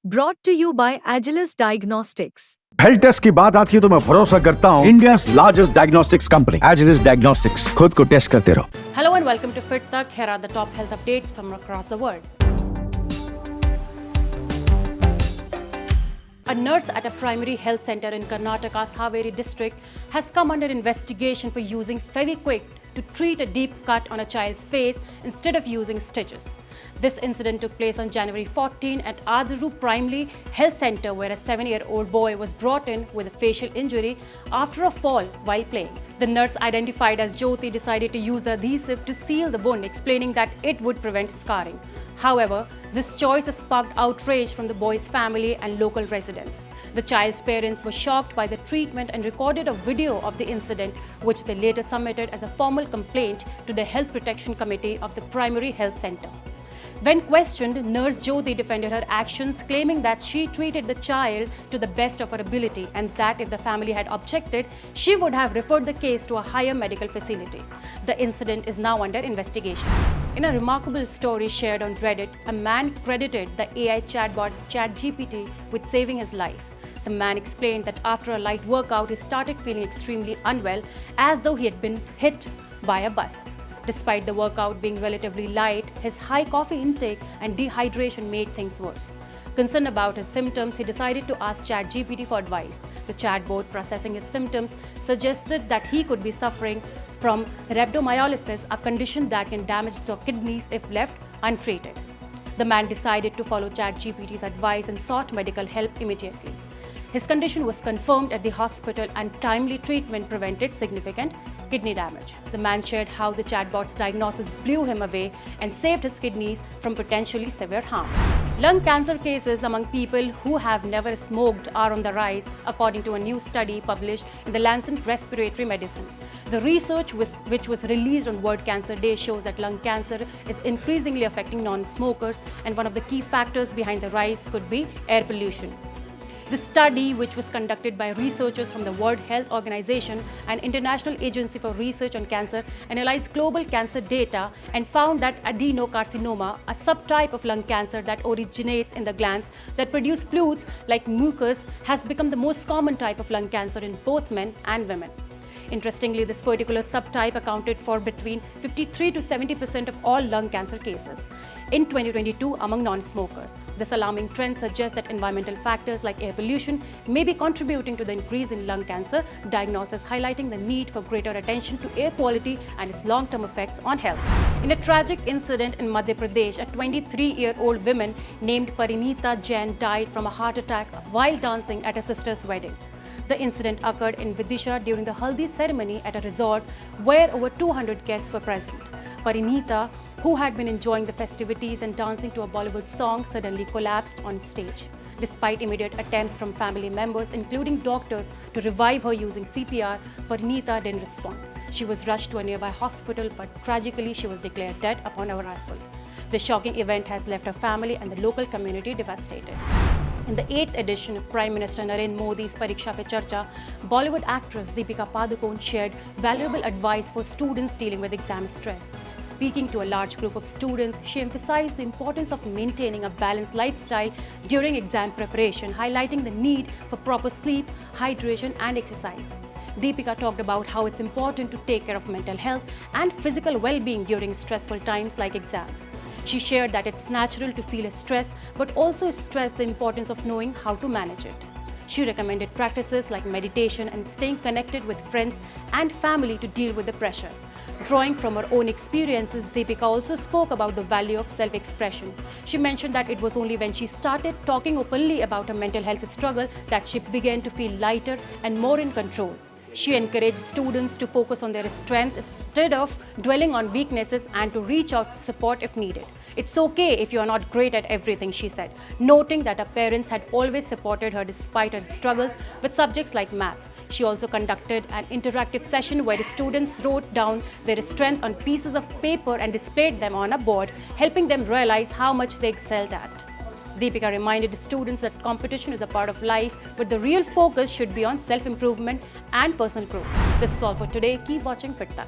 Brought to you by Agilus Diagnostics. Health test की बात आती है तो मैं भरोसा करता हूँ India largest diagnostics company Agilus diagnostics. खुद को टेस्ट करते रहो। Hello and welcome to Fit Tak. Here are the top health updates from across the world. A nurse at a primary health center in Karnataka's Khabar district has come under investigation for using Fevikwik to treat a deep cut on a child's face instead of using stitches. This incident took place on January 14 at Adaru Primary Health Center, where a 7-year-old boy was brought in with a facial injury after a fall while playing. The nurse, identified as Jyoti, decided to use the adhesive to seal the wound, explaining that it would prevent scarring. However, this choice has sparked outrage from the boy's family and local residents. The child's parents were shocked by the treatment and recorded a video of the incident, which they later submitted as a formal complaint to the Health Protection Committee of the Primary Health Center. When questioned, Nurse Jyoti defended her actions, claiming that she treated the child to the best of her ability and that if the family had objected, she would have referred the case to a higher medical facility. The incident is now under investigation. In a remarkable story shared on Reddit, a man credited the AI chatbot ChatGPT with saving his life. The man explained that after a light workout, he started feeling extremely unwell, as though he had been hit by a bus. Despite the workout being relatively light, his high coffee intake and dehydration made things worse. Concerned about his symptoms, he decided to ask ChatGPT for advice. The chatbot, processing his symptoms, suggested that he could be suffering from rhabdomyolysis, a condition that can damage the kidneys if left untreated. The man decided to follow ChatGPT's advice and sought medical help immediately. His condition was confirmed at the hospital and timely treatment prevented significant kidney damage. The man shared how the chatbot's diagnosis blew him away and saved his kidneys from potentially severe harm. Lung cancer cases among people who have never smoked are on the rise, according to a new study published in the Lancet Respiratory Medicine. The research, which was released on World Cancer Day, shows that lung cancer is increasingly affecting non-smokers, and one of the key factors behind the rise could be air pollution. The study, which was conducted by researchers from the World Health Organization, an international agency for research on cancer, analyzed global cancer data and found that adenocarcinoma, a subtype of lung cancer that originates in the glands that produce fluids like mucus, has become the most common type of lung cancer in both men and women. Interestingly, this particular subtype accounted for between 53 to 70% of all lung cancer cases in 2022 among non-smokers. This alarming trend suggests that environmental factors like air pollution may be contributing to the increase in lung cancer diagnosis, highlighting the need for greater attention to air quality and its long-term effects on health. In a tragic incident in Madhya Pradesh, a 23-year-old woman named Parinita Jain died from a heart attack while dancing at her sister's wedding. The incident occurred in Vidisha during the Haldi ceremony at a resort where over 200 guests were present. Parinita, who had been enjoying the festivities and dancing to a Bollywood song, suddenly collapsed on stage. Despite immediate attempts from family members, including doctors, to revive her using CPR, Parinita didn't respond. She was rushed to a nearby hospital, but tragically she was declared dead upon arrival. The shocking event has left her family and the local community devastated. In the 8th edition of Prime Minister Narendra Modi's Pariksha Pe Charcha, Bollywood actress Deepika Padukone shared valuable advice for students dealing with exam stress. Speaking to a large group of students, she emphasized the importance of maintaining a balanced lifestyle during exam preparation, highlighting the need for proper sleep, hydration, and exercise. Deepika talked about how it's important to take care of mental health and physical well-being during stressful times like exams. She shared that it's natural to feel stress, but also stressed the importance of knowing how to manage it. She recommended practices like meditation and staying connected with friends and family to deal with the pressure. Drawing from her own experiences, Deepika also spoke about the value of self-expression. She mentioned that it was only when she started talking openly about her mental health struggle that she began to feel lighter and more in control. She encouraged students to focus on their strengths instead of dwelling on weaknesses and to reach out for support if needed. It's okay if you are not great at everything, she said, noting that her parents had always supported her despite her struggles with subjects like math. She also conducted an interactive session where students wrote down their strengths on pieces of paper and displayed them on a board, helping them realize how much they excelled at. Deepika reminded students that competition is a part of life, but the real focus should be on self-improvement and personal growth. This is all for today. Keep watching Fit Tak.